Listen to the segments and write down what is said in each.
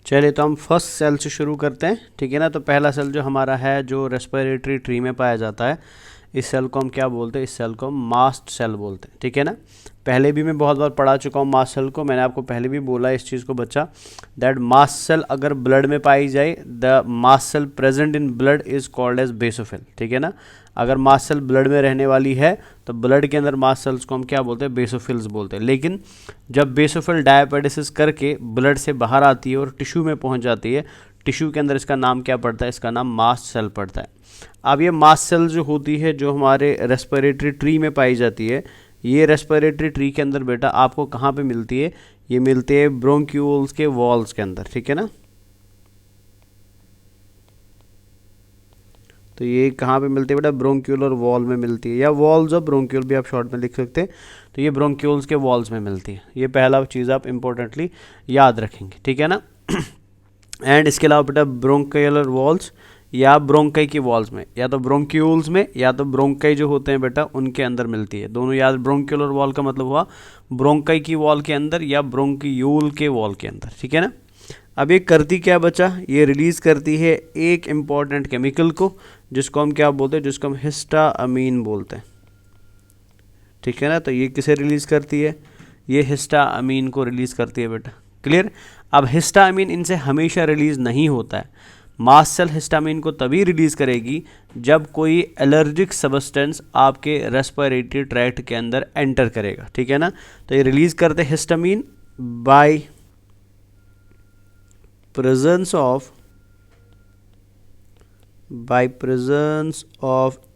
चलिए तो हम फर्स्ट सेल से शुरू करते हैं, ठीक है ना। तो पहला सेल जो हमारा है जो रेस्पिरेटरी ट्री में पाया जाता है, इस सेल को हम क्या बोलते हैं, इस सेल को हम मास्ट सेल बोलते हैं, ठीक है ना। पहले भी मैं बहुत बार पढ़ा चुका हूँ मास्ट सेल को, मैंने आपको पहले भी बोला इस चीज़ को बच्चा, दैट मास्ट सेल अगर ब्लड में पाई जाए, the mast cell present in blood is called as basophil, ठीक है ना। अगर मास्ट सेल ब्लड में रहने वाली है तो ब्लड के अंदर मास्ट सेल्स को हम क्या बोलते हैं, बेसोफिल्स बोलते हैं। लेकिन जब बेसोफिल डायपेटिसिस करके ब्लड से बाहर आती है और टिश्यू में पहुंच जाती है, टिश्यू के अंदर इसका नाम क्या पड़ता है, इसका नाम मास्ट सेल पड़ता है। अब ये मास्ट सेल जो होती है जो हमारे रेस्पिरेटरी ट्री में पाई जाती है, ये रेस्पिरेटरी ट्री के अंदर बेटा आपको कहाँ पे मिलती है, ये मिलती है ब्रोंक्यूल्स के वॉल्स के अंदर, ठीक है ना। तो ये कहाँ पे मिलती है बेटा, ब्रोंक्यूलर वॉल में मिलती है, या वॉल्स ऑफ ब्रोंक्यूल भी आप शॉर्ट में लिख सकते हैं। तो ये ब्रोंक्यूल्स के वॉल्स में मिलती है, ये पहला चीज़ आप इंपॉर्टेंटली याद रखेंगे, ठीक है ना। एंड इसके अलावा बेटा ब्रोंक्यूलर वॉल्स या ब्रोंकाई की वॉल्स में, या तो ब्रोंक्यूल्स में या तो ब्रोंकाई जो होते हैं बेटा उनके अंदर मिलती है। दोनों याद, ब्रोंक्यूलर वॉल का मतलब हुआ ब्रोंकाई की वॉल के अंदर या ब्रोंक्यूल के वॉल के अंदर, ठीक है ना। अब ये करती क्या बचा, ये रिलीज़ करती है एक इम्पॉर्टेंट केमिकल को जिसको हम क्या बोलते हैं, जिसको हम हिस्टामीन बोलते हैं, ठीक है ना। तो ये किसे रिलीज़ करती है, ये हिस्टामीन को रिलीज़ करती है बेटा, क्लियर। अब हिस्टामीन इनसे हमेशा रिलीज़ नहीं होता है। मास्ट सेल हिस्टामीन को तभी रिलीज़ करेगी जब कोई एलर्जिक सब्सटेंस आपके रेस्पिरेटरी ट्रैक्ट के अंदर एंटर करेगा, ठीक है ना। तो ये रिलीज़ करते हैं histamine by presence of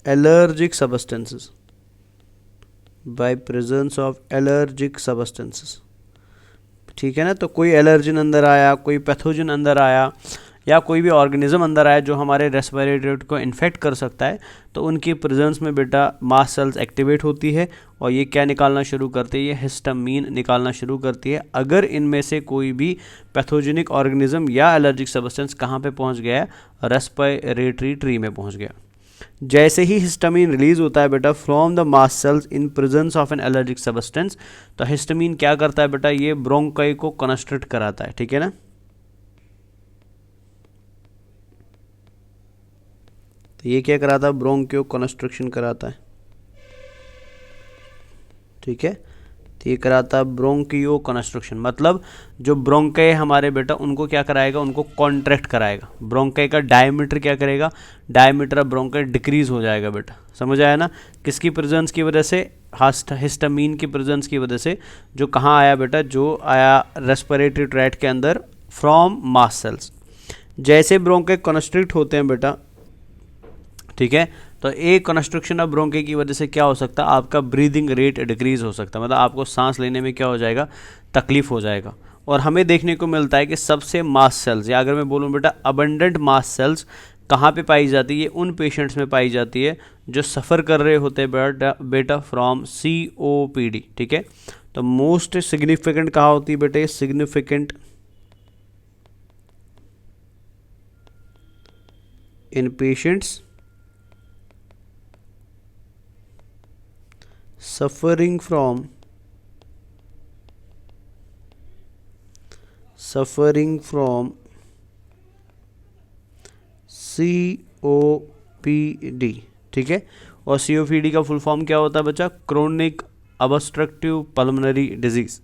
allergic substances, ठीक है ना। तो कोई एलर्जन अंदर आया, कोई पैथोजन अंदर आया, या कोई भी ऑर्गेनिज्म अंदर आया जो हमारे रेस्पिरेटरी को इन्फेक्ट कर सकता है, तो उनकी प्रेजेंस में बेटा मास्ट सेल्स एक्टिवेट होती है और ये क्या निकालना शुरू करती है, ये हिस्टामीन निकालना शुरू करती है। अगर इनमें से कोई भी पैथोजेनिक ऑर्गेनिज्म या एलर्जिक सब्सटेंस कहाँ पे पहुँच गया है, रेस्पिरेटरी ट्री में पहुँच गया। जैसे ही हिस्टामीन रिलीज होता है बेटा from the mast cells in presence of an allergic substance, तो हिस्टामीन क्या करता है बेटा, ये ब्रोंकाई को कंस्ट्रिक्ट कराता है, ठीक है ना। तो ये क्या कराता है, ब्रोंकियो कंस्ट्रक्शन कराता है, ठीक है। तो ये कराता है ब्रोंकियो कंस्ट्रक्शन, मतलब जो ब्रोंकाई हमारे बेटा उनको क्या कराएगा, उनको कॉन्ट्रैक्ट कराएगा। ब्रोंकाई का डायमीटर क्या करेगा, डायमीटर ऑफ ब्रोंकाई डिक्रीज हो जाएगा बेटा, समझ आया ना। किसकी प्रेजेंस की वजह से, हिस्टामीन की प्रेजेंस की वजह से, जो कहाँ आया बेटा, जो आया रेस्पिरेटरी ट्रैक्ट के अंदर फ्रॉम मास्ट सेल्स। जैसे ब्रोंकाई कंस्ट्रिक्ट होते हैं बेटा, ठीक है, तो एक कंस्ट्रक्शन ऑफ ब्रोंकाई की वजह से क्या हो सकता है, आपका ब्रीदिंग रेट डिक्रीज हो सकता है, मतलब आपको सांस लेने में क्या हो जाएगा, तकलीफ हो जाएगा। और हमें देखने को मिलता है कि सबसे मास्ट सेल्स, या अगर मैं बोलूँ बेटा अबंडेंट मास्ट सेल्स कहाँ पे पाई जाती है, उन पेशेंट्स में पाई जाती है जो सफ़र कर रहे होते हैं बेटा फ्रॉम COPD, ठीक है। तो मोस्ट सिग्निफिकेंट कहाँ होती है बेटे, significant in patients suffering from COPD, ठीक है। और COPD का फुल फॉर्म क्या होता है बच्चा, क्रोनिक ऑब्स्ट्रक्टिव पल्मोनरी डिजीज,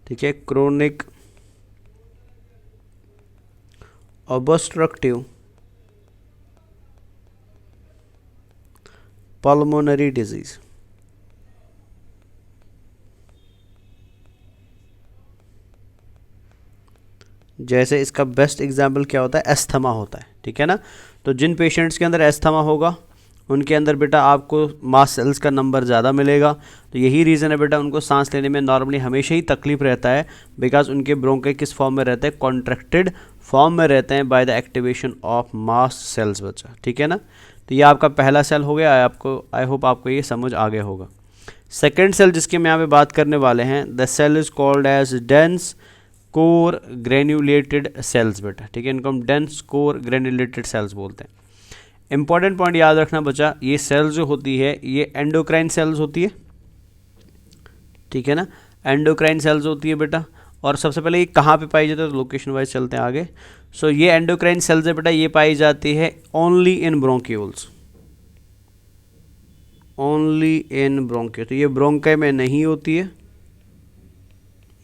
ठीक है, क्रोनिक ऑब्स्ट्रक्टिव पल्मोनरी डिजीज। जैसे इसका बेस्ट एग्जाम्पल क्या होता है, एस्थमा होता है, ठीक है ना। तो जिन पेशेंट्स के अंदर एस्थमा होगा उनके अंदर बेटा आपको मास्ट सेल्स का नंबर ज़्यादा मिलेगा। तो यही रीज़न है बेटा उनको सांस लेने में नॉर्मली हमेशा ही तकलीफ रहता है, बिकॉज उनके ब्रोंकाई किस फॉर्म में रहते हैं, कॉन्ट्रैक्टेड फॉर्म में रहते हैं by the activation of mast cells बच्चा, ठीक है ना। तो ये आपका पहला सेल हो गया, आपको आई होप आपको ये समझ आ गया होगा। सेकेंड सेल जिसकी हम यहाँ पे बात करने वाले हैं, the cell is called as dense core granulated cells बेटा, ठीक है, इनको हम डेंस कोर ग्रेन्यूलेटेड सेल्स बोलते हैं। इंपॉर्टेंट पॉइंट याद रखना बच्चा, ये सेल्स जो होती है ये एंडोक्राइन सेल्स होती है, ठीक है ना, एंडोक्राइन सेल्स होती है बेटा। और सबसे पहले ये कहाँ पे पाई जाती है, तो लोकेशन वाइज चलते हैं आगे। सो ये एंडोक्राइन सेल्स है बेटा, ये पाई जाती है only in bronchioles, only in bronchiole. तो ये ब्रोंकाई में नहीं होती है,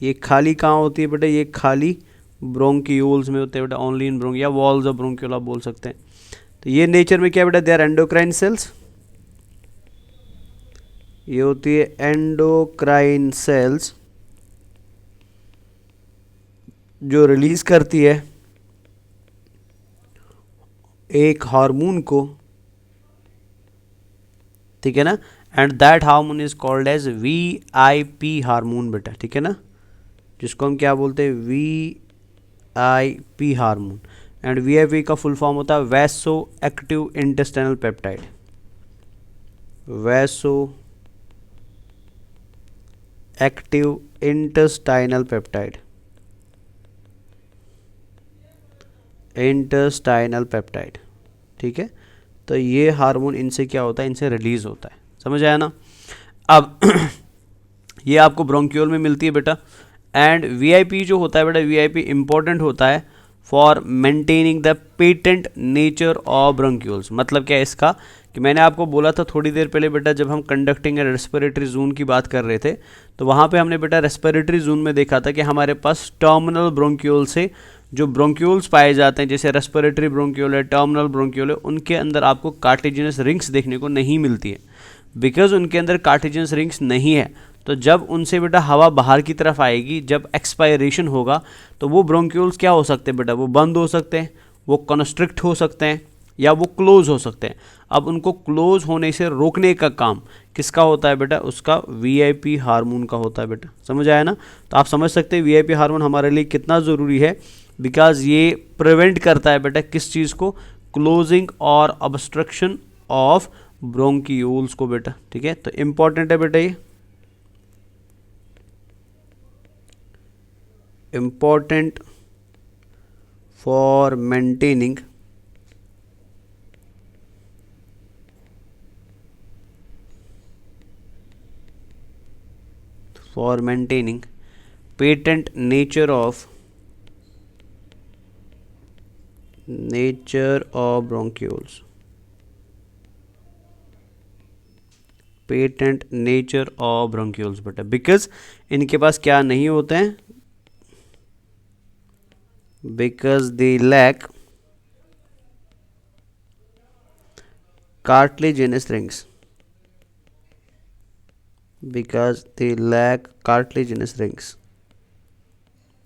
ये खाली कहाँ होती है बेटा, ये खाली ब्रोंक्यूल्स में होते हैं बेटा, ओनली इन ब्रोंक या वॉल्स ऑफ ब्रोंक्यूल आप बोल सकते हैं। तो ये नेचर में क्या बेटा, दे आर एंडोक्राइन सेल्स, ये होती है एंडोक्राइन सेल्स जो रिलीज करती है एक हार्मोन को, ठीक है ना, and that hormone is called as VIP hormone बेटा, ठीक है ना, जिसको हम क्या बोलते हैं, VIP हार्मोन। एंड VIP का फुल फॉर्म होता है vaso active intestinal peptide, vaso active intestinal peptide, intestinal peptide, ठीक है। तो ये हार्मोन इनसे क्या होता है, इनसे रिलीज होता है, समझ आया ना। अब ये आपको ब्रोंक्यूल में मिलती है बेटा। एंड VIP जो होता है बेटा, VIP इंपॉर्टेंट होता है for maintaining the patent nature of bronchioles. मतलब क्या है इसका, कि मैंने आपको बोला था थोड़ी देर पहले बेटा, जब हम कंडक्टिंग एंड रेस्पिरेटरी जोन की बात कर रहे थे, तो वहाँ पे हमने बेटा रेस्पिरेटरी जोन में देखा था कि हमारे पास टर्मिनल ब्रोंक्यूल से जो ब्रोंक्यूल्स पाए जाते हैं, जैसे रेस्पिरेटरी ब्रोंक्यूल है, टर्मिनल ब्रोंक्यूल है, उनके अंदर आपको कार्टिजिनस रिंग्स देखने को नहीं मिलती है। बिकॉज उनके अंदर कार्टिजिनस रिंग्स नहीं है, तो जब उनसे बेटा हवा बाहर की तरफ आएगी, जब एक्सपायरेशन होगा, तो वो ब्रोंक्यूल्स क्या हो सकते हैं बेटा, वो बंद हो सकते हैं, वो कंस्ट्रिक्ट हो सकते हैं, या वो क्लोज हो सकते हैं। अब उनको क्लोज होने से रोकने का काम किसका होता है बेटा, उसका VIP हार्मोन का होता है बेटा, समझ आया ना। तो आप समझ सकते हैं VIP हार्मोन हमारे लिए कितना ज़रूरी है, बिकॉज ये प्रिवेंट करता है बेटा किस चीज़ को, क्लोजिंग और ऑब्स्ट्रक्शन ऑफ ब्रोंक्यूल्स को बेटा, ठीक है। तो इम्पॉर्टेंट है बेटा, ये important for maintaining patent nature of bronchioles, patent nature of bronchioles बेटा, बिकॉज इनके पास क्या नहीं होते हैं, because they lack cartilaginous rings, because they lack cartilaginous rings.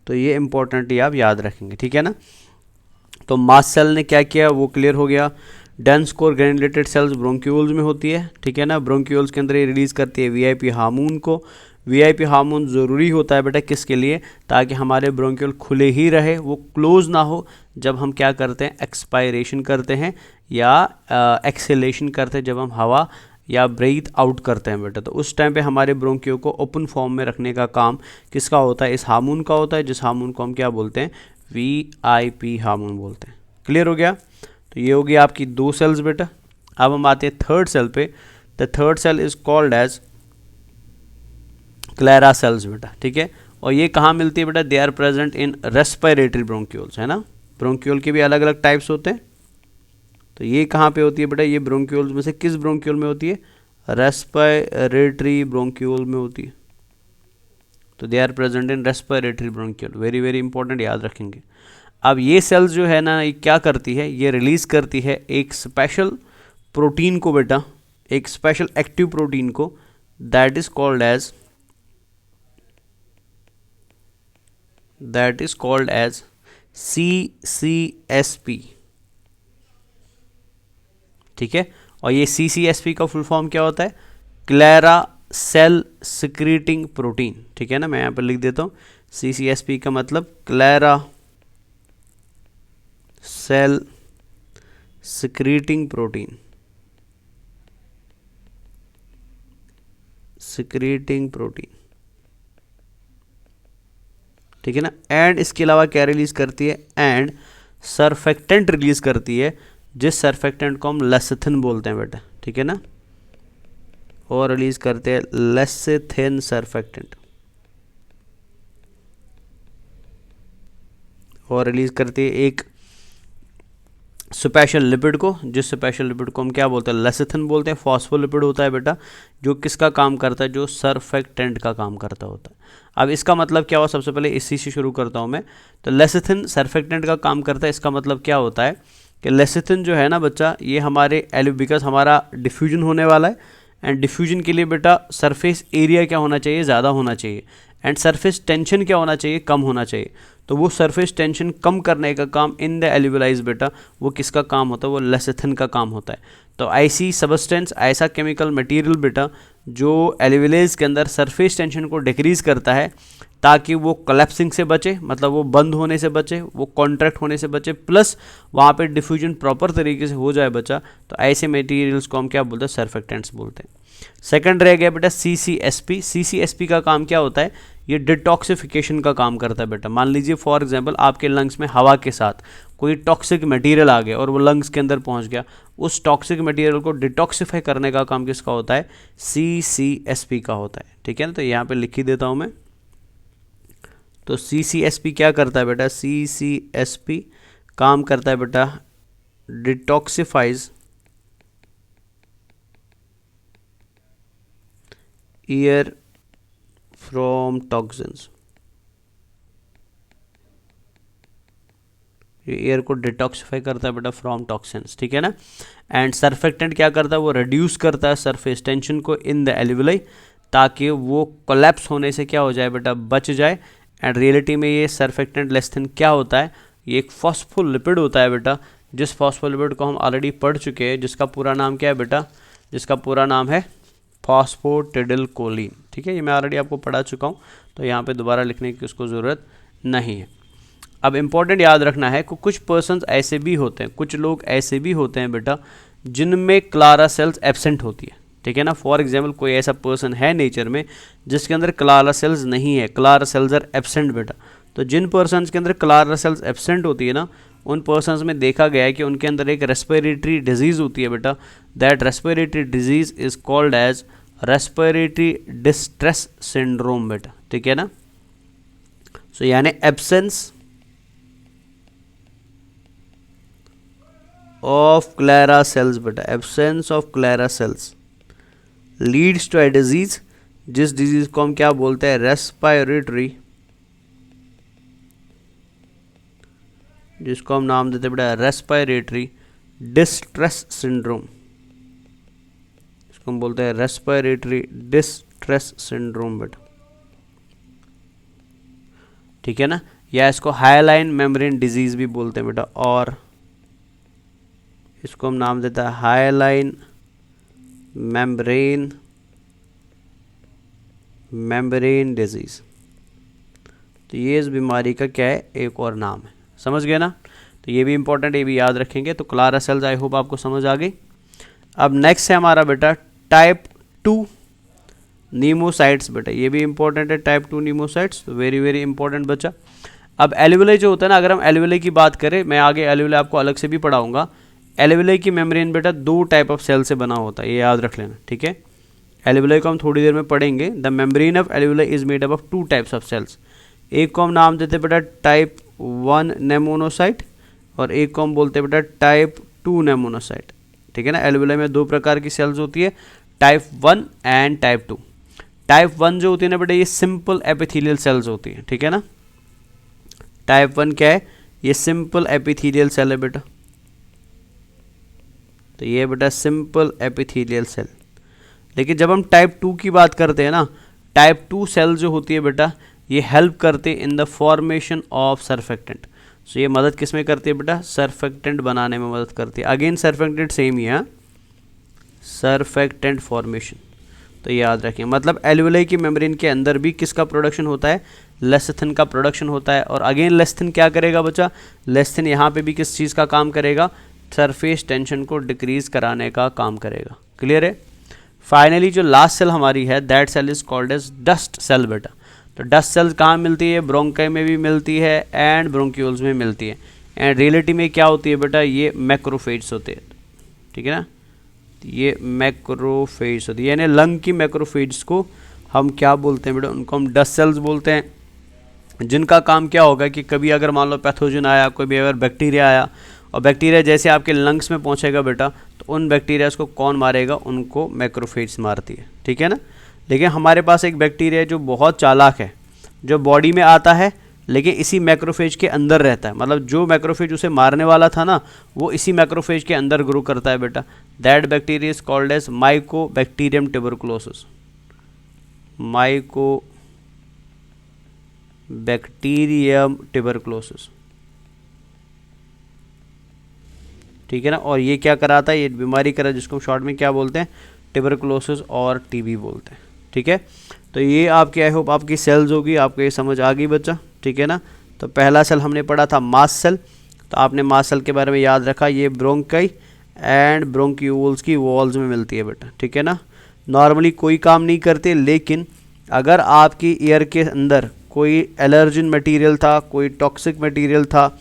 तो ये इंपॉर्टेंट ही आप याद रखेंगे, ठीक है ना। तो मास्ट सेल ने क्या किया, वो क्लियर हो गया। Dense core granulated cells bronchioles में होती है, ठीक है ना। ब्रोंक्यूल्स के अंदर ये रिलीज करती है VIP हार्मोन को। VIP हार्मोन ज़रूरी होता है बेटा किसके लिए, ताकि हमारे ब्रोंक्यूल खुले ही रहे, वो क्लोज ना हो जब हम क्या करते हैं, एक्सपायरेशन करते हैं या एक्सेलेशन करते हैं, जब हम हवा या ब्रीथ आउट करते हैं बेटा। तो उस टाइम पे हमारे ब्रोंक्यू को ओपन फॉर्म में रखने का काम किसका होता है, इस हार्मोन का होता है, जिस हार्मोन को हम क्या बोलते हैं, VIP हार्मोन बोलते हैं। क्लियर हो गया। तो ये हो गया आपकी 2 सेल्स बेटा। अब हम आते हैं थर्ड सेल पे। The third cell is called as Clara cells बेटा, ठीक है। और ये कहाँ मिलती है बेटा, they are present in respiratory bronchioles, है ना। ब्रोंक्यूल के भी अलग अलग टाइप्स होते हैं। तो ये कहाँ पे होती है बेटा, ये ब्रोंक्यूल्स में से किस ब्रोंक्यूल में होती है, रेस्पिरेटरी ब्रोंक्यूल में होती है। तो they are present in respiratory bronchiole, very very important, याद रखेंगे। अब ये सेल्स जो है ना, ये क्या करती है, ये रिलीज करती है एक स्पेशल प्रोटीन को बेटा, एक स्पेशल एक्टिव प्रोटीन को, that is called as CCSP, ठीक है। और ये CCSP का फुल फॉर्म क्या होता है, क्लेरा सेल सिक्रीटिंग प्रोटीन, ठीक है ना। मैं यहाँ पर लिख देता हूँ, CCSP का मतलब क्लेरा सेल सिक्रीटिंग प्रोटीन, ठीक है ना। एंड इसके अलावा क्या रिलीज करती है, एंड सरफेक्टेंट रिलीज करती है, जिस सरफेक्टेंट को हम लेसिथिन बोलते हैं बेटा, ठीक है ना। और रिलीज करते हैं लेसिथिन सरफेक्टेंट, और रिलीज करती है एक स्पेशल लिपिड को, जिस स्पेशल लिपिड को हम क्या बोलते हैं, लेसिथिन बोलते हैं। फॉस्फोलिपिड होता है बेटा, जो किसका काम करता है, जो सर्फेक्टेंट का काम करता होता है। अब इसका मतलब क्या हुआ, सबसे पहले इसी से शुरू करता हूँ मैं। तो लेसिथिन सर्फेक्टेंट का काम करता है, इसका मतलब क्या होता है कि लेसिथिन जो है ना बच्चा, ये हमारे बिकॉज हमारा डिफ्यूजन होने वाला है, एंड डिफ्यूजन के लिए बेटा सरफेस एरिया क्या होना चाहिए, ज़्यादा होना चाहिए, एंड सरफेस टेंशन क्या होना चाहिए, कम होना चाहिए। तो वो सरफेस टेंशन कम करने का काम इन द एल्यूविलाइज बेटा, वो किसका काम होता है, वो लेसिथिन का काम होता है। तो ऐसी सबस्टेंस, ऐसा केमिकल मटेरियल बेटा जो एल्यूविलाइज के अंदर सरफेस टेंशन को डिक्रीज करता है, ताकि वो कोलैप्सिंग से बचे, मतलब वो बंद होने से बचे, वो कॉन्ट्रैक्ट होने से बचे, प्लस वहाँ पे डिफ्यूजन प्रॉपर तरीके से हो जाए बच्चा। तो ऐसे मटेरियल्स को हम क्या बोलते हैं, सर्फेक्टेंट्स बोलते हैं। सेकंड रह गया बेटा CCSP। CCSP का काम क्या होता है, ये डिटॉक्सिफिकेशन का काम करता है बेटा। मान लीजिए फॉर एग्जांपल आपके लंग्स में हवा के साथ कोई टॉक्सिक मटेरियल आ गया और वो लंग्स के अंदर पहुंच गया, उस टॉक्सिक मटेरियल को डिटॉक्सिफाई करने का काम किसका होता है, CCSP का होता है। ठीक है ना, तो यहाँ पे लिख ही देता हूँ मैं। तो CCSP क्या करता है बेटा, CCSP काम करता है बेटा डिटॉक्सिफाइज एयर फ्रॉम टॉक्सिन्स। ये एयर को डिटॉक्सिफाई करता है बेटा फ्रॉम टॉक्सिन्स, ठीक है ना। एंड सर्फेक्टेंट क्या करता है, वो रिड्यूस करता है सरफेस टेंशन को इन द एल्यूविलाई, ताकि वो कोलैप्स होने से क्या हो जाए बेटा, बच जाए। एंड रियलिटी में ये सर्फेक्टेंट लेसिथिन क्या होता है, ये एक फॉस्फोलिपिड होता है बेटा, जिस फॉस्फोलिपिड को हम ऑलरेडी पढ़ चुके हैं, जिसका पूरा नाम क्या है बेटा, जिसका पूरा नाम है फॉस्फोटिडिलकोलिन। ठीक है, ये मैं ऑलरेडी आपको पढ़ा चुका हूँ, तो यहाँ पे दोबारा लिखने की उसको ज़रूरत नहीं है। अब इम्पॉर्टेंट याद रखना है कि कुछ पर्सन्स ऐसे भी होते हैं, कुछ लोग ऐसे भी होते हैं बेटा जिनमें क्लारा सेल्स एब्सेंट होती है। ठीक है ना, फॉर एग्जाम्पल कोई ऐसा पर्सन है नेचर में जिसके अंदर क्लारा सेल्स नहीं है, क्लारा सेल्स आर एब्सेंट बेटा। तो जिन पर्सन्स के अंदर क्लारा सेल्स एब्सेंट होती है ना, उन पर्सन्स में देखा गया है कि उनके अंदर एक रेस्पिरेटरी डिजीज़ होती है बेटा। That respiratory disease is called as respiratory distress syndrome बेटा। ठीक है ना, सो यानी एब्सेंस ऑफ क्लैरा सेल्स बेटा, absence of Clara cells leads to a disease, जिस डिजीज को हम क्या बोलते हैं, रेस्पिरेटरी, जिसको हम नाम देते हैं बेटा रेस्पिरेटरी डिस्ट्रेस सिंड्रोम, इसको हम बोलते हैं रेस्पिरेटरी डिस्ट्रेस सिंड्रोम बेटा। ठीक है ना, या इसको हाइलाइन मेम्ब्रेन डिजीज भी बोलते हैं बेटा, और इसको हम नाम देता है हाइलाइन मेम्ब्रेन डिजीज। तो ये इस बीमारी का क्या है, एक और नाम है। समझ गए ना, तो ये भी इंपॉर्टेंट, ये भी याद रखेंगे। तो क्लारा सेल्स आई होप आपको समझ आ गई। अब नेक्स्ट है हमारा बेटा टाइप 2 नीमोसाइट्स बेटा, ये भी इंपॉर्टेंट है टाइप 2 नीमोसाइट्स, वेरी वेरी इंपॉर्टेंट बच्चा। अब एल्यूविलाई जो होता है ना, अगर हम एल्यूविलाई की बात करें, मैं आगे एल्यूविलाई आपको अलग से भी पढ़ाऊंगा। एल्यूविलाई की मेम्ब्रेन बेटा 2 टाइप ऑफ सेल से बना होता है, ये याद रख लेना। ठीक है, एल्यूविलाई को हम थोड़ी देर में पढ़ेंगे। The membrane of alveoli is made up of 2 types of cells. एक को हम नाम देते हैं बेटा टाइप 1 नेमोनोसाइट, और एक को हम बोलते हैं बेटा टाइप 2 नेमोनोसाइट। ठीक है ना, एल्यूविलाई में 2 प्रकार की सेल्स होती है, टाइप 1 एंड टाइप 2। टाइप 1 जो होती है ना बेटा, ये सिंपल एपिथेलियल सेल्स होती है। ठीक है ना, टाइप 1 क्या है, ये सिंपल एपिथेलियल सेल है बेटा। तो ये बेटा सिंपल एपिथेलियल सेल। लेकिन जब हम टाइप 2 की बात करते हैं ना, टाइप 2 सेल जो होती है बेटा, ये हेल्प करते हैं in the formation of surfactant. So ये मदद किस में करती है बेटा, सर्फेक्टेंट बनाने में मदद करती है। अगेन सर्फेक्टेंट सेम ही है, सर्फेक्टेंट फॉर्मेशन। तो याद रखें, मतलब एल्यूविलाई की मेम्ब्रेन के अंदर भी किसका प्रोडक्शन होता है, लेसिथिन का प्रोडक्शन होता है। और अगेन लेसिथिन क्या करेगा बच्चा, लेसिथिन यहाँ पे भी किस चीज़ का काम करेगा, सरफेस टेंशन को डिक्रीज कराने का काम करेगा। क्लियर है। फाइनली जो लास्ट सेल हमारी है, that cell is called as dust cell बेटा। तो डस्ट सेल्स कहाँ मिलती है, ब्रोंकाई में भी मिलती है एंड ब्रोंक्यूल्स में मिलती है। एंड रियलिटी में क्या होती है बेटा, ये मैक्रोफेज होते हैं। ठीक है ना, ये मैक्रोफेज होती है, यानी लंग की मैक्रोफेज को हम क्या बोलते हैं बेटा, उनको हम डस्ट सेल्स बोलते हैं। जिनका काम क्या होगा कि कभी अगर मान लो पैथोजन आया, कोई भी अगर बैक्टीरिया आया, और बैक्टीरिया जैसे आपके लंग्स में पहुंचेगा बेटा, तो उन बैक्टीरियाज को कौन मारेगा? उनको मैक्रोफेज मारती है, ठीक है ना। लेकिन हमारे पास एक बैक्टीरिया है जो बहुत चालाक है, जो बॉडी में आता है लेकिन इसी मैक्रोफेज के अंदर रहता है, मतलब जो मैक्रोफेज उसे मारने वाला था ना, वो इसी मैक्रोफेज के अंदर ग्रो करता है बेटा। That bacteria is called as mycobacterium tuberculosis. Mycobacterium tuberculosis, ठीक है ना। और ये क्या कराता है? ये बीमारी करा जिसको शॉर्ट में क्या बोलते हैं? ट्यूबरकुलोसिस और टीबी बोलते हैं, ठीक है। तो ये आपकी आई होप आपकी सेल्स होगी, आपको ये समझ आ गई बच्चा, ठीक है ना। तो पहला सेल हमने पढ़ा था मास्ट सेल, तो आपने मास्ट सेल के बारे में याद रखा, ये ब्रोंकाई एंड ब्रोंक्यूल्स की वॉल्स में मिलती है बेटा, ठीक है ना। नॉर्मली कोई काम नहीं करते, लेकिन अगर आपकी ईयर के अंदर कोई एलर्जन मटेरियल था, कोई टॉक्सिक मटेरियल था,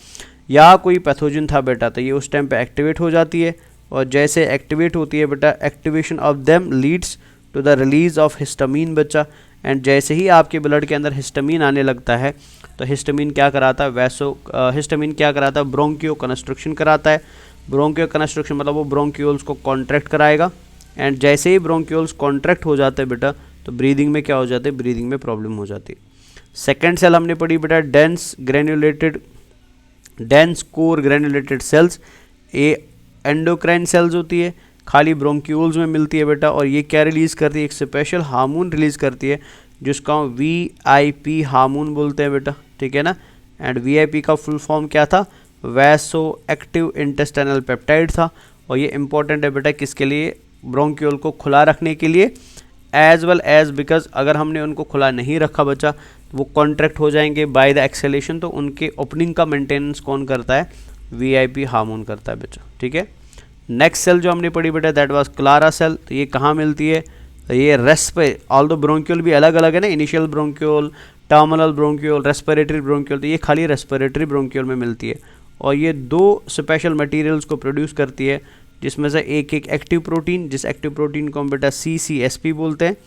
या कोई पैथोजन था बेटा, तो ये उस टाइम पे एक्टिवेट हो जाती है। और जैसे एक्टिवेट होती है बेटा, activation of them leads to the release of histamine बच्चा। एंड जैसे ही आपके ब्लड के अंदर हिस्टामीन आने लगता है, तो हिस्टामीन क्या कराता है? हिस्टामीन क्या कराता है? ब्रोंकियो कंस्ट्रक्शन कराता है। ब्रोंकियो कंस्ट्रक्शन मतलब वो ब्रोंक्यूल्स को कॉन्ट्रैक्ट कराएगा। एंड जैसे ही ब्रोंक्यूल्स कॉन्ट्रैक्ट हो जाते हैं बेटा, तो ब्रीदिंग में क्या हो जाते हैं? ब्रीदिंग में प्रॉब्लम हो जाती है। सेकेंड सेल हमने पढ़ी बेटा डेंस कोर ग्रेनुलेटेड सेल्स। ये एंडोक्राइन सेल्स होती है, खाली ब्रोंक्यूल्स में मिलती है बेटा। और ये क्या रिलीज़ करती है? एक स्पेशल हार्मोन रिलीज़ करती है जिसका हम VIP हार्मोन बोलते हैं बेटा, ठीक है ना। एंड VIP का फुल फॉर्म क्या था? वैसो एक्टिव इंटेस्टाइनल पेप्टाइड था। और ये इंपॉर्टेंट है बेटा किसके लिए? ब्रोंक्यूल को खुला रखने के लिए, एज वेल एज बिकॉज अगर हमने उनको खुला नहीं रखा बच्चा, वो कॉन्ट्रैक्ट हो जाएंगे बाय द एक्सेलेशन, तो उनके ओपनिंग का मेंटेनेंस कौन करता है? VIP हार्मोन करता है बच्चा, ठीक है। नेक्स्ट सेल जो हमने पढ़ी बेटा दैट वाज क्लारा सेल। तो ये कहाँ मिलती है? ये ऑल दो ब्रोंक्यूल भी अलग अलग है ना, initial bronchiole, terminal bronchiole, respiratory bronchiole, तो ये खाली रेस्पिरेटरी ब्रोंक्यूल में मिलती है। और ये दो स्पेशल मटेरियल्स को प्रोड्यूस करती है, जिसमें से एक एक्टिव प्रोटीन, जिस एक्टिव प्रोटीन को हम बेटा CCSP बोलते हैं,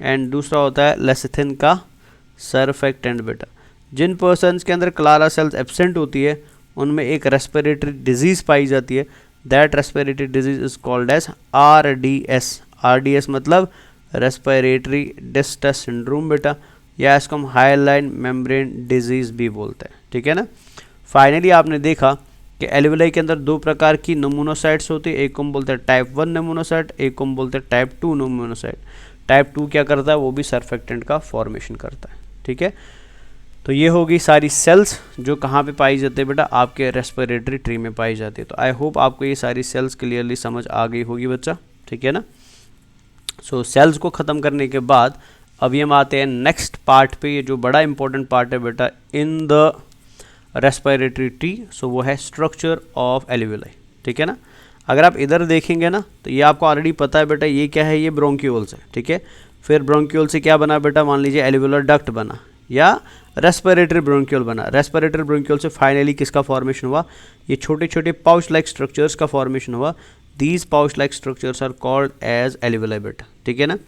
एंड दूसरा होता है लेसिथिन का सरफेक्टेंट बेटा। जिन पर्सनस के अंदर क्लारा सेल्स एब्सेंट होती है, उनमें एक रेस्पिरेटरी डिजीज़ पाई जाती है। That respiratory disease is called as RDS मतलब रेस्पिरेटरी डिस्ट्रेस सिंड्रोम बेटा, या इसको हम हाइलाइन मेम्ब्रेन डिजीज़ भी बोलते हैं, ठीक है ना। फाइनली आपने देखा कि एल्वेलाई के अंदर दो प्रकार की नमूनोसाइट्स होती है, एक को हम बोलते हैं टाइप 1 नमूनोसाइट, एक को हम बोलते हैं टाइप 2 नमूनोसाइट। टाइप 2 क्या करता है? वो भी सरफेक्टेंट का फॉर्मेशन करता है, ठीक है। तो ये होगी सारी सेल्स जो कहाँ पे पाई जाती है बेटा? आपके रेस्पिरेटरी ट्री में पाई जाती है। तो आई होप आपको ये सारी सेल्स क्लियरली समझ आ गई होगी बच्चा, ठीक है ना। सो सेल्स को ख़त्म करने के बाद अभी हम आते हैं नेक्स्ट पार्ट पे, ये जो बड़ा इंपॉर्टेंट पार्ट है बेटा इन द रेस्पिरेटरी ट्री। सो वो है स्ट्रक्चर ऑफ एल्वेलाई, ठीक है ना। अगर आप इधर देखेंगे ना, तो ये आपको ऑलरेडी पता है बेटा, ये क्या है? ये ब्रोंक्यूल्स है, ठीक है। फिर ब्रोंक्यूल से क्या बना बेटा? मान लीजिए एल्वेलर डक्ट बना या रेस्पिरेटरी ब्रोंक्यूल बना। रेस्पिरेटरी ब्रोंक्यूल से फाइनली किसका फॉर्मेशन हुआ? ये छोटे छोटे पाउच लाइक स्ट्रक्चर्स का फॉर्मेशन हुआ। These pouch like structures are called as alveoli बेटा, ठीक है ना।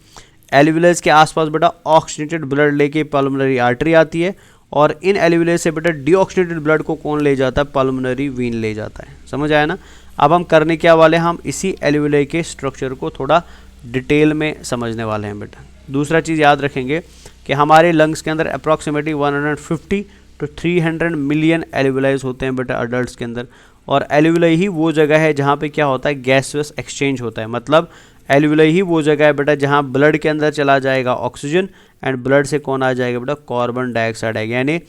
एल्वेलाइज के आसपास बेटा ऑक्सीजनेटेड ब्लड लेके पल्मोनरी आर्टरी आती है, और इन एल्वेलाई से बेटा डीऑक्सीजनेटेड ब्लड को कौन ले जाता है? पल्मोनरी वीन ले जाता है। समझ आया ना। अब हम करने क्या वाले हैं? हम इसी एल्वेलाई के स्ट्रक्चर को थोड़ा डिटेल में समझने वाले हैं बेटा। दूसरा चीज़ याद रखेंगे कि हमारे लंग्स के अंदर अप्रॉक्सीमेटली 150 to 300 मिलियन एल्वेलाइज होते हैं बेटा अडल्ट के अंदर। और एल्वेलाई ही वो जगह है जहाँ पे क्या होता है? गैसियस एक्सचेंज होता है। मतलब एल्वेलाई ही वो जगह है बेटा जहाँ ब्लड के अंदर चला जाएगा ऑक्सीजन, एंड ब्लड से कौन आ जाएगा बेटा? कार्बन डाइऑक्साइड आएगा। यानी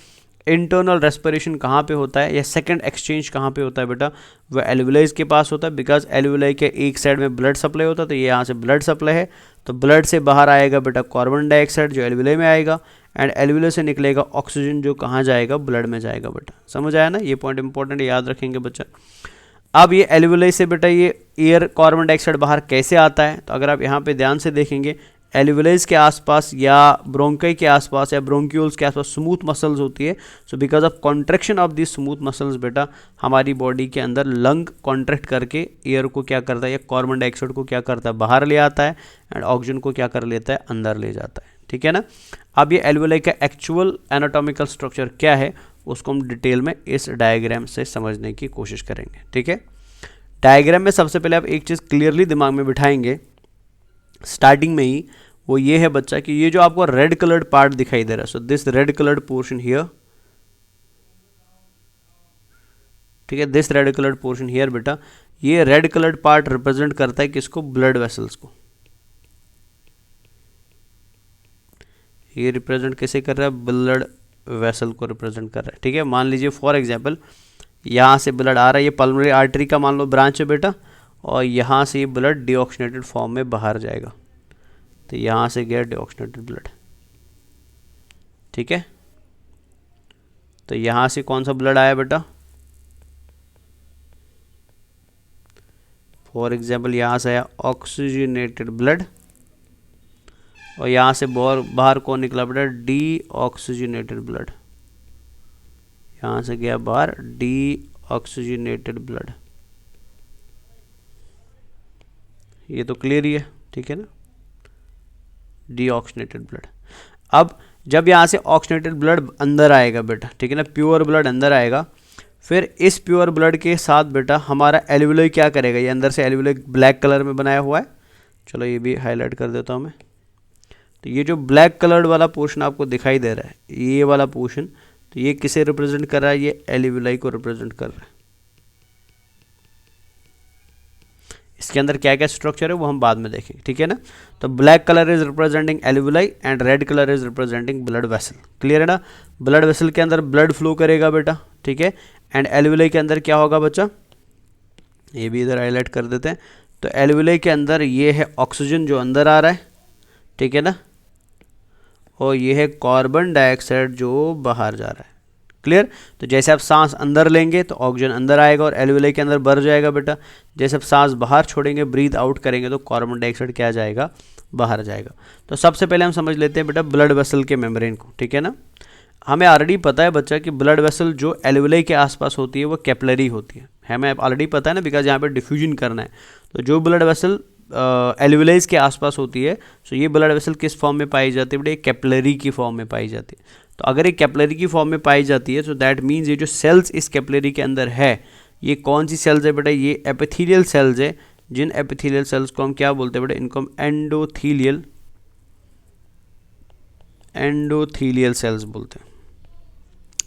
इंटरनल रेस्पिरेशन कहाँ पे होता है, या सेकंड एक्सचेंज कहाँ पे होता है बेटा? वह एल्वेलाइज के पास होता है, बिकॉज एल्वेलाई के एक साइड में ब्लड सप्लाई होता है, तो ये यहाँ से ब्लड सप्लाई है, तो ब्लड से बाहर आएगा बेटा कार्बन डाइऑक्साइड जो एल्वेलाई में आएगा, एंड एल्वेलाई से निकलेगा ऑक्सीजन जो कहाँ जाएगा? ब्लड में जाएगा बेटा। समझ आया ना। ये पॉइंट इंपॉर्टेंट, याद रखेंगे बच्चा। अब ये एल्वेलाई से बेटा ये एयर कार्बन डाइऑक्साइड बाहर कैसे आता है? तो अगर आप यहाँ पे ध्यान से देखेंगे, एल्वेलाइज के आसपास या ब्रोंकाई के आसपास या ब्रोंक्यूल्स के आसपास स्मूथ मसल्स होती है। So because of contraction of this smooth muscles बेटा हमारी बॉडी के अंदर लंग कॉन्ट्रैक्ट करके एयर को क्या करता है, या कार्बन डाइऑक्साइड को क्या करता है? बाहर ले आता है, एंड ऑक्सीजन को क्या कर लेता है? अंदर ले जाता है, ठीक है ना। अब ये एल्वियोलाई का एक्चुअल एनाटॉमिकल स्ट्रक्चर क्या है उसको हम डिटेल में इस डायग्राम से समझने की कोशिश करेंगे, ठीक है। डायग्राम में सबसे पहले आप एक चीज़ क्लियरली दिमाग में बिठाएंगे स्टार्टिंग में ही, वो ये है बच्चा कि ये जो आपको रेड कलर्ड पार्ट दिखाई दे रहा है, so this red coloured portion here, ठीक है, this red coloured portion here बेटा, ये रेड कलर्ड पार्ट रिप्रेजेंट करता है किसको, ब्लड वेसल्स को। ये रिप्रेजेंट कैसे कर रहा है, ब्लड वेसल को रिप्रेजेंट कर रहा है, ठीक है। मान लीजिए फॉर एग्जांपल यहाँ से ब्लड आ रहा है, ये पल्मोनरी आर्टरी का मान लो ब्रांच है बेटा, और यहाँ से ये ब्लड डीऑक्सीनेटेड फॉर्म में बाहर जाएगा, तो यहाँ से गया डीऑक्सीनेटेड ब्लड, ठीक है। तो यहाँ से कौन सा ब्लड आया बेटा, फॉर एग्जाम्पल यहाँ से आया ऑक्सीजनेटेड ब्लड, और यहाँ से बाहर कौन निकला बेटा, डीऑक्सीजनेटेड ब्लड, यहाँ से गया बाहर डीऑक्सीजनेटेड ब्लड। ये तो क्लियर ही है, ठीक है ना, डीऑक्सीजनेटेड ब्लड। अब जब यहाँ से ऑक्सीजनेटेड ब्लड अंदर आएगा बेटा, ठीक है ना, प्योर ब्लड अंदर आएगा, फिर इस प्योर ब्लड के साथ बेटा हमारा एल्वियोलाई क्या करेगा, ये अंदर से एल्वियोलाई ब्लैक कलर में बनाया हुआ है, चलो ये भी हाईलाइट कर देता हूँ मैं। तो ये जो ब्लैक कलर्ड वाला पोर्शन आपको दिखाई दे रहा है, ये वाला पोर्शन, तो ये किसे रिप्रेजेंट कर रहा है, ये एल्वियोलाई को रिप्रेजेंट कर रहा है। इसके अंदर क्या क्या स्ट्रक्चर है वो हम बाद में देखेंगे, ठीक है ना। तो black colour is representing alveoli and red colour is representing blood vessel, clear है ना। ब्लड वेसल के अंदर ब्लड फ्लो करेगा बेटा, ठीक है, एंड एल्वियोलाई के अंदर क्या होगा बच्चा, ये भी इधर हाईलाइट कर देते हैं। तो एल्वियोलाई के अंदर ये है ऑक्सीजन जो अंदर आ रहा है, ठीक है ना, और ये है कार्बन डाइऑक्साइड जो बाहर जा रहा है, क्लियर। तो जैसे आप सांस अंदर लेंगे तो ऑक्सीजन अंदर आएगा और एल्वियोलाई के अंदर बढ़ जाएगा बेटा, जैसे आप सांस बाहर छोड़ेंगे, ब्रीथ आउट करेंगे, तो कार्बन डाइऑक्साइड क्या जाएगा, बाहर जाएगा। तो सबसे पहले हम समझ लेते हैं बेटा ब्लड वेसल के मेम्ब्रेन को, ठीक है ना। हमें ऑलरेडी पता है बच्चा कि ब्लड वेसल जो एल्वियोलाई के आसपास होती है वो कैपिलरी होती है, हमें ऑलरेडी पता है ना, बिकॉज यहाँ पे डिफ्यूजन करना है। तो जो ब्लड वेसल एल्वियोलाइज के आसपास होती है, सो ये ब्लड वेसल किस फॉर्म में पाई जाती है बेटा, एक कैपिलरी की फॉर्म में पाई जाती है। तो अगर एक कैपिलरी की फॉर्म में पाई जाती है, तो दैट मीन्स ये जो सेल्स इस कैपिलरी के अंदर है, ये कौन सी सेल्स है बेटा, ये एपिथेलियल सेल्स है, जिन एपिथेलियल सेल्स को हम क्या बोलते हैं बेटा, इनको हम एंडोथीलियल सेल्स बोलते हैं।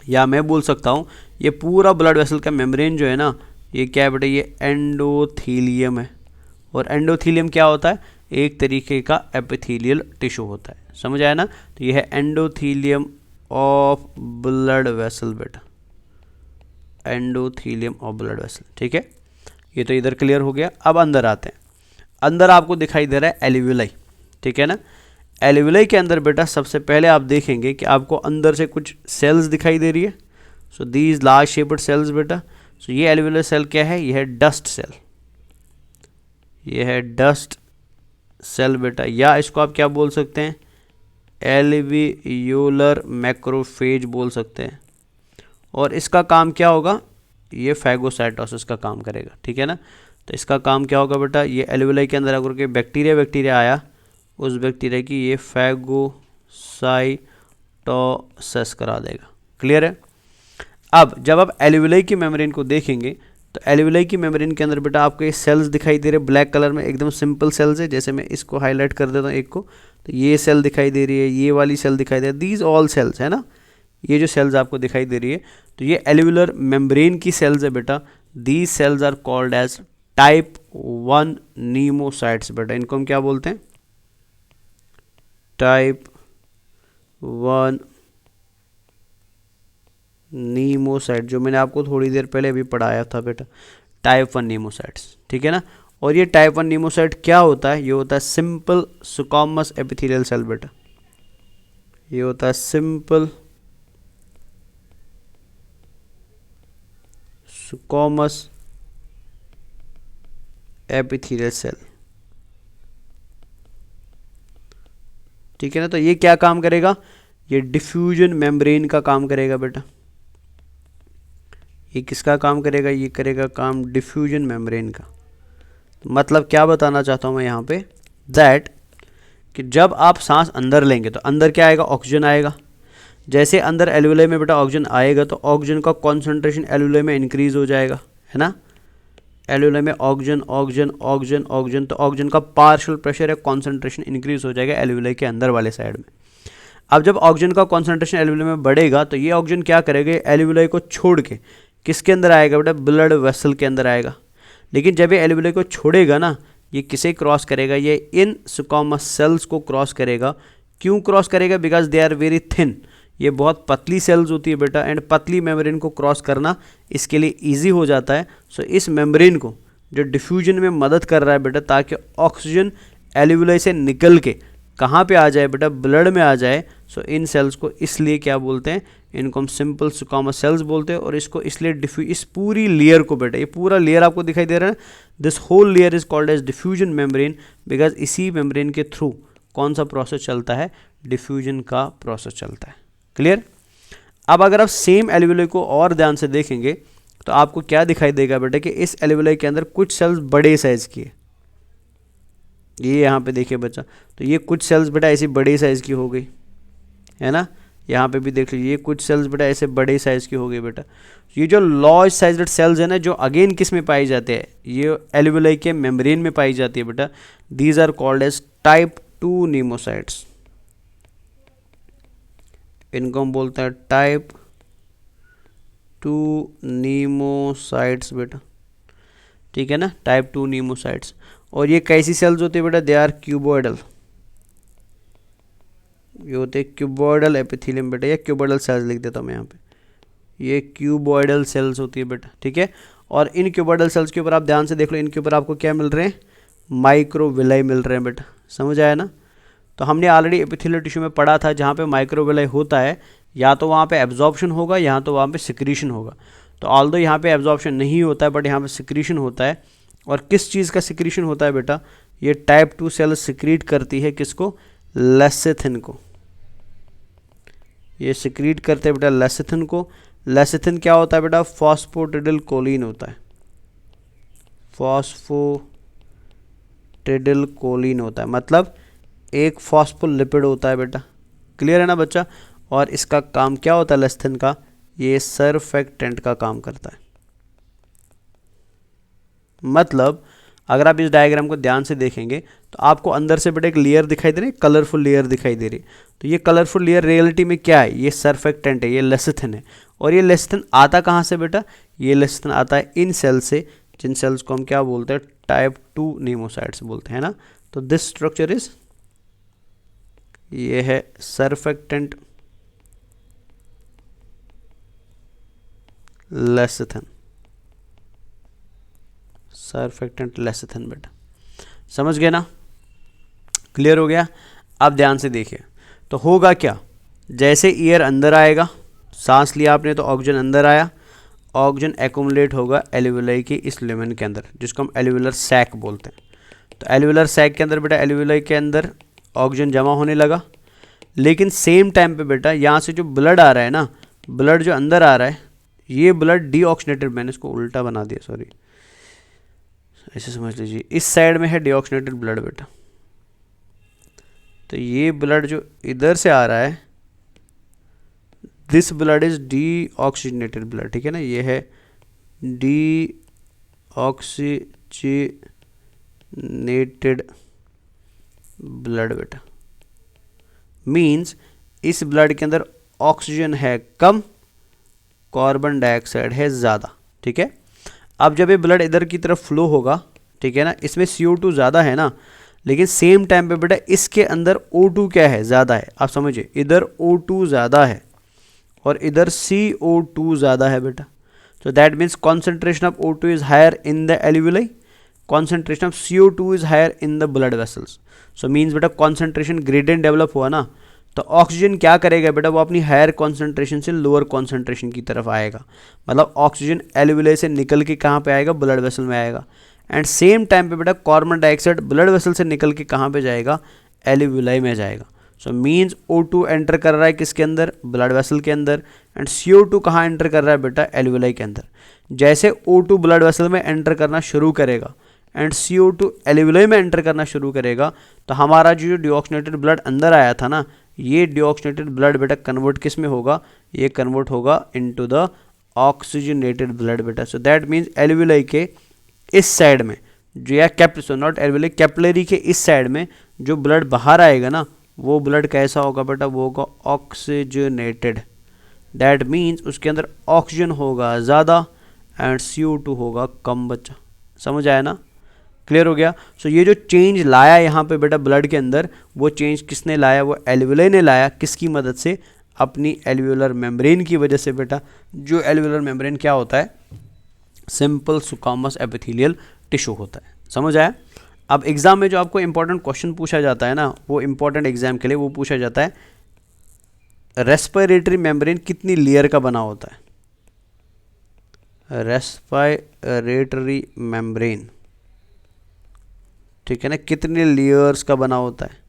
या मैं बोल सकता हूँ ये पूरा ब्लड वेसल का मेम्ब्रेन जो है ना, ये क्या है बेटा, ये एंडोथीलियम है। और एंडोथीलियम क्या होता है, एक तरीके का एपिथेलियल टिश्यू होता है, समझ आया ना। तो ये है एंडोथीलियम ऑफ ब्लड वेसल बेटा, एंडोथीलियम ऑफ ब्लड वेसल, ठीक है। ये तो इधर क्लियर हो गया। अब अंदर आते हैं, अंदर आपको दिखाई दे रहा है एल्वियोलाई, ठीक है ना। एल्वियोलाई के अंदर बेटा सबसे पहले आप देखेंगे कि आपको अंदर से कुछ सेल्स दिखाई दे रही है, so these large shaped cells बेटा। सो ये एल्वियोलाई सेल क्या है, ये है डस्ट सेल, ये है डस्ट सेल बेटा, या इसको आप क्या बोल सकते हैं, एल्वियोलर मैक्रोफेज बोल सकते हैं। और इसका काम क्या होगा, ये फैगोसाइटोसिस का काम करेगा, ठीक है ना। तो इसका काम क्या होगा बेटा, ये एल्वियोलाई के अंदर अगर कोई बैक्टीरिया आया, उस बैक्टीरिया की ये फैगोसाइटोसिस करा देगा, क्लियर है। अब जब आप एल्वियोलाई की मेम्ब्रेन को देखेंगे, तो एल्वियोलाई की मेम्ब्रेन के अंदर बेटा आपको ये सेल्स दिखाई दे रहे हैं ब्लैक कलर में, एकदम सिंपल सेल्स है। जैसे मैं इसको हाईलाइट कर देता हूँ एक को, तो ये सेल दिखाई दे रही है, ये वाली सेल दिखाई दे रही है, दीज ऑल सेल्स है ना, ये जो सेल्स आपको दिखाई दे रही है, तो ये एल्वियोलर मेम्ब्रेन की सेल्स है बेटा। These cells are called as type 1 pneumocytes बेटा, इनको हम क्या बोलते हैं, टाइप 1 नीमोसाइट, जो मैंने आपको थोड़ी देर पहले अभी पढ़ाया था बेटा, टाइप 1 नीमोसाइट्स, ठीक है ना। और ये टाइप 1 नीमोसाइट क्या होता है, ये होता है सिंपल स्क्वामस एपिथेलियल सेल बेटा, ये होता है सिंपल स्क्वामस एपिथेलियल सेल, ठीक है ना। तो ये क्या काम करेगा, ये डिफ्यूजन मेम्ब्रेन का काम करेगा बेटा। ये किसका काम करेगा, ये करेगा काम डिफ्यूजन मेम्ब्रेन का। तो मतलब क्या बताना चाहता हूँ मैं यहाँ पे, दैट कि जब आप सांस अंदर लेंगे तो अंदर क्या आएगा, ऑक्सीजन आएगा। जैसे अंदर एल्वियोलाई में बेटा ऑक्सीजन आएगा तो ऑक्सीजन का कॉन्सेंट्रेशन एल्वियोलाई में इंक्रीज हो जाएगा, है ना। एल्वियोलाई में ऑक्सीजन ऑक्सीजन ऑक्सीजन ऑक्सीजन, तो ऑक्सीजन का पार्शियल प्रेशर या कॉन्सेंट्रेशन इंक्रीज हो जाएगा एल्वियोलाई के अंदर वाले साइड में। अब जब ऑक्सीजन का कॉन्सेंट्रेशन एल्वियोलाई में बढ़ेगा तो ये ऑक्सीजन क्या करेगा, एल्वियोलाई को छोड़ के किसके अंदर आएगा बेटा, ब्लड वेसल के अंदर आएगा। लेकिन जब ये एल्वियोलाई को छोड़ेगा ना, ये किसे क्रॉस करेगा, ये इन स्क्वामस सेल्स को क्रॉस करेगा। क्यों क्रॉस करेगा, because they are very thin, ये बहुत पतली सेल्स होती है बेटा, एंड पतली मेम्ब्रेन को क्रॉस करना इसके लिए इजी हो जाता है। सो इस मेम्ब्रेन को जो डिफ्यूजन में मदद कर रहा है बेटा, ताकि ऑक्सीजन एल्वियोलाई से निकल के कहाँ पे आ जाए बेटा, ब्लड में आ जाए। सो इन सेल्स को इसलिए क्या बोलते हैं, इनको हम सिंपल स्क्वामस सेल्स बोलते हैं। और इसको इसलिए इस पूरी लेयर को बेटा, ये पूरा लेयर आपको दिखाई दे रहा है, this whole layer is called as diffusion membrane, because इसी मेम्ब्रेन के थ्रू कौन सा प्रोसेस चलता है, डिफ्यूजन का प्रोसेस चलता है। क्लियर। अब अगर आप सेम एल्वियोलाई को और ध्यान से देखेंगे तो आपको क्या दिखाई देगा बेटा, कि इस एल्वियोलाई के अंदर कुछ सेल्स बड़े साइज की है। ये यहाँ पे देखिए बच्चा, तो ये कुछ सेल्स बेटा ऐसी बड़े साइज की हो गई, है ना। यहाँ पे भी देख लीजिए, ये कुछ सेल्स बेटा ऐसे बड़े साइज की हो गई बेटा। ये जो लार्ज साइज्ड सेल्स है ना, जो अगेन किस में पाई जाते हैं, ये एल्वियोलाई के मेम्ब्रेन में पाई जाती है बेटा। These are called as type 2 pneumocytes. इनको हम बोलते हैं टाइप 2 नीमोसाइट्स बेटा, ठीक है ना, टाइप 2 नीमोसाइट्स। और ये कैसी सेल्स होती है बेटा, दे आर क्यूबॉइडल, ये होते हैं क्यूबॉइडल एपिथेलियम बेटा, या क्यूबॉइडल सेल्स लिख देता हूँ मैं यहाँ पे, ये क्यूबॉइडल सेल्स होती है बेटा, ठीक है। और इन क्यूबॉइडल सेल्स के ऊपर आप ध्यान से देख लो, इनके ऊपर आपको क्या मिल रहे हैं, माइक्रोविलाई मिल रहे हैं बेटा, समझ आया ना। तो हमने ऑलरेडी एपिथेलियल टिश्यू में पढ़ा था, जहाँ पे माइक्रोविलाई होता है, या तो वहाँ पे एब्जॉर्प्शन होगा, या तो वहाँ पे सिक्रीशन होगा। तो ऑल्दो यहाँ पे एब्जॉर्प्शन नहीं होता है, बट यहाँ पे सिक्रीशन होता है। और किस चीज़ का सिक्रीशन होता है बेटा, ये टाइप 2 सेल सिक्रीट करती है किसको, लेसिथिन को। ये सिक्रीट करते हैं बेटा लेसिथिन को। लेसिथिन क्या होता है बेटा, फॉस्फोटिडिल कोलिन होता है, फॉस्फोटिडिल कोलिन होता है, मतलब एक फॉस्फोलिपिड होता है बेटा। क्लियर है ना बच्चा। और इसका काम क्या होता है लेसिथिन का, ये सरफेक्टेंट का काम करता है। मतलब अगर आप इस डायग्राम को ध्यान से देखेंगे तो आपको अंदर से बेटा एक लेयर दिखाई दे रही है, कलरफुल लेयर दिखाई दे रही है। तो ये कलरफुल लेयर रियलिटी में क्या है, ये सरफेक्टेंट है, ये लेसिथिन है। और ये लेसिथिन आता कहाँ से बेटा, ये लेसिथिन आता है इन सेल से, जिन सेल्स को हम क्या बोलते हैं, टाइप 2 नीमोसाइट्स बोलते हैं ना। तो दिस स्ट्रक्चर इज, ये है सरफेक्टेंट लेसिथिन, सरफेक्टेंट लेसिथिन बेटा, समझ गए ना, क्लियर हो गया। अब ध्यान से देखिए, तो होगा क्या, जैसे एयर अंदर आएगा, सांस लिया आपने तो ऑक्सीजन अंदर आया, ऑक्सीजन एक्यूमुलेट होगा एल्वियोलाई की इस लुमेन के अंदर, जिसको हम एल्वियोलर सैक बोलते हैं। तो एल्वियोलर सैक के अंदर बेटा, एल्वियोलाई के अंदर ऑक्सीजन जमा होने लगा। लेकिन सेम टाइम पे बेटा यहाँ से जो ब्लड आ रहा है ना, ब्लड जो अंदर आ रहा है, ये ब्लड डीऑक्सीनेटेड, मैंने इसको उल्टा बना दिया, सॉरी, ऐसे समझ लीजिए, इस साइड में है डीऑक्सीनेटेड ब्लड बेटा। तो ये ब्लड जो इधर से आ रहा है, this blood is deoxygenated blood, ठीक है ना, ये है डीऑक्सीनेटेड ब्लड बेटा। मीन्स इस ब्लड के अंदर ऑक्सीजन है कम, कार्बन डाइऑक्साइड है ज़्यादा, ठीक है। अब जब ये ब्लड इधर की तरफ फ्लो होगा, ठीक है ना, इसमें CO2 ज़्यादा है ना, लेकिन सेम टाइम पे बेटा इसके अंदर O2 क्या है, ज़्यादा है। आप समझिए, इधर O2 ज़्यादा है और इधर CO2 ज़्यादा है बेटा। तो that means concentration of O2 is higher in the alveoli, concentration of CO2 is higher in the blood vessels. So means बेटा कॉन्सेंट्रेशन ग्रेडियंट डेवलप हुआ ना, तो ऑक्सीजन क्या करेगा बेटा, वो अपनी हायर कॉन्सेंट्रेशन से लोअर कॉन्सेंट्रेशन की तरफ आएगा। मतलब ऑक्सीजन एल्वियोलाई से निकल के कहाँ पे आएगा, ब्लड वेसल में आएगा। एंड सेम टाइम पे बेटा कार्बन डाइऑक्साइड ब्लड वेसल से निकल के कहाँ पे जाएगा, एल्वियोलाई में जाएगा। सो मीन्स O2 एंटर कर रहा है किसके अंदर, ब्लड वेसल के अंदर, एंड CO2 कहाँ एंटर कर रहा है बेटा, एल्वियोलाई के अंदर। जैसे O2 ब्लड वेसल में एंटर करना शुरू करेगा एंड CO2 एल्वियोलाई में एंटर करना शुरू करेगा, तो हमारा जो डिऑक्सीनेटेड ब्लड अंदर आया था ना, ये डिऑक्सीनेटेड ब्लड बेटा कन्वर्ट किस में होगा, ये कन्वर्ट होगा इनटू द ऑक्सीजनेटेड ब्लड बेटा। सो दैट मीन्स एल्वियोलाई के इस साइड में जो या नॉट एल्वियोलाई, कैपिलरी के इस साइड में जो ब्लड बाहर आएगा ना, वो ब्लड कैसा होगा बेटा, वो होगा ऑक्सीजनेटेड। दैट मीन्स उसके अंदर ऑक्सीजन होगा ज़्यादा एंड CO2 होगा कम बच्चा। समझ आया ना, क्लियर हो गया। सो ये जो चेंज लाया यहाँ पे बेटा ब्लड के अंदर, वो चेंज किसने लाया, वो एल्वियोलाई ने लाया। किसकी मदद से, अपनी एल्वियोलर मेम्ब्रेन की वजह से बेटा। जो एल्वियोलर मेम्ब्रेन क्या होता है, सिंपल स्क्वामस एपिथेलियल टिश्यू होता है। समझ आया। अब एग्जाम में जो आपको इंपॉर्टेंट क्वेश्चन पूछा जाता है ना, वो इंपॉर्टेंट एग्जाम के लिए वो पूछा जाता है, रेस्पिरेटरी मेम्ब्रेन कितनी लेयर का बना होता है। रेस्पिरेटरी मेम्ब्रेन, ठीक है ना, कितने लेयर्स का बना होता है।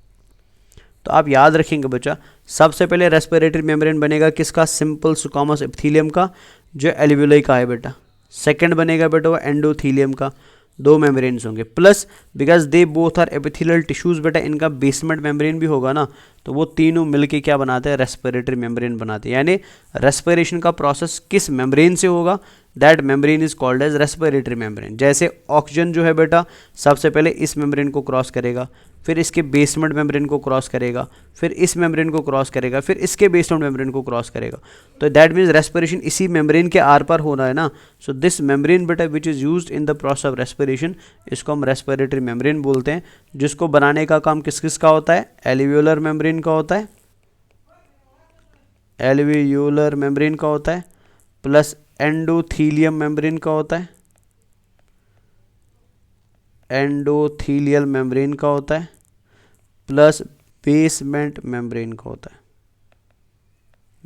तो आप याद रखेंगे बच्चा, सबसे पहले रेस्पिरेटरी मेम्ब्रेन बनेगा किसका, सिंपल स्क्वामस एपिथेलियम का, जो एल्वियोलाई का है बेटा। सेकंड बनेगा बेटा वो एंडोथीलियम का, 2 मेम्ब्रेन्स होंगे, plus because they both are epithelial tissues बेटा, इनका बेसमेंट मेम्ब्रेन भी होगा ना, तो वो तीनों मिलके क्या बनाते हैं, रेस्पिरेटरी मेम्ब्रेन बनाते हैं। यानी रेस्पिरेशन का प्रोसेस किस मेम्ब्रेन से होगा, that membrane is called as respiratory membrane. जैसे ऑक्सीजन जो है बेटा सबसे पहले इस मेम्ब्रेन को क्रॉस करेगा, फिर इसके बेसमेंट मेम्ब्रेन को क्रॉस करेगा, फिर इस मेम्ब्रेन को क्रॉस करेगा, फिर इसके बेसमेंट मेम्ब्रेन को क्रॉस करेगा। तो दैट मीन्स रेस्पिरेशन इसी मेम्ब्रेन के आर पार होना है ना। सो दिस मेम्ब्रेन बेटा which is used in the process of respiration, इसको हम रेस्पिरेटरी मेम्ब्रेन बोलते हैं। जिसको बनाने का काम किस किस का होता है, एल्वियोलर मेम्ब्रेन का होता है, एल्वियोलर मेम्ब्रेन का होता है, प्लस एंडोथीलियम मेम्ब्रेन का होता है, एंडोथीलियल मेम्ब्रेन का होता है, प्लस बेसमेंट मेम्ब्रेन का होता है।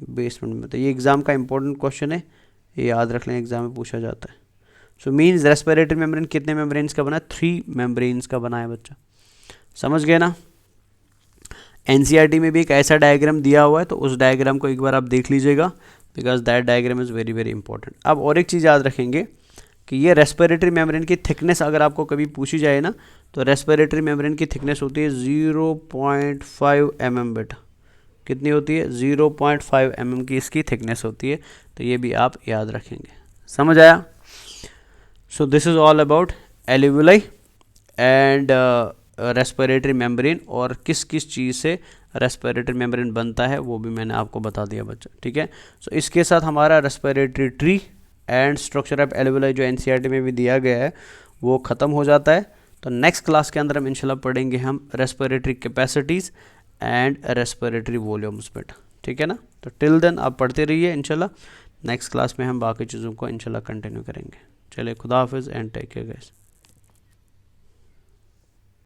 बेसमेंट में, तो ये एग्जाम का इंपॉर्टेंट क्वेश्चन है, ये याद रख लें, एग्जाम में पूछा जाता है। सो मीन्स रेस्पिरेटरी मेम्ब्रेन कितने मेम्ब्रेन्स का बना है, 3 मेम्ब्रेन्स का बना है बच्चा। समझ गए ना। एनसीईआरटी में भी एक ऐसा डायग्राम दिया हुआ है, तो उस डायग्राम को एक बार आप देख लीजिएगा, because that diagram is very very important. अब और एक चीज़ याद रखेंगे कि ये रेस्पिरेटरी मेम्ब्रेन की थिकनेस अगर आपको कभी पूछी जाए ना, तो रेस्पिरेटरी मेम्ब्रेन की थिकनेस होती है 0.5 mm बेटा। कितनी होती है, 0.5 mm की इसकी थिकनेस होती है। तो ये भी आप याद रखेंगे। समझ आया। So this is all about alveoli and respiratory membrane, और किस किस चीज़ से रेस्पिरेटरी मेम्ब्रेन बनता है वो भी मैंने आपको बता दिया बच्चा। ठीक है। सो इसके साथ हमारा respiratory tree and structure of alveoli जो एनसीईआरटी में भी दिया गया है वो ख़त्म हो जाता है। तो नेक्स्ट क्लास के अंदर हम इंशाल्लाह पढ़ेंगे हम respiratory capacities and respiratory volumes बेटा। ठीक है ना। तो टिल देन आप पढ़ते रहिए, इंशाल्लाह नेक्स्ट क्लास में हम बाकी चीज़ों को इंशाल्लाह कंटिन्यू करेंगे। चलिए, खुदा हाफिज़ एंड टेक केयर गाइस।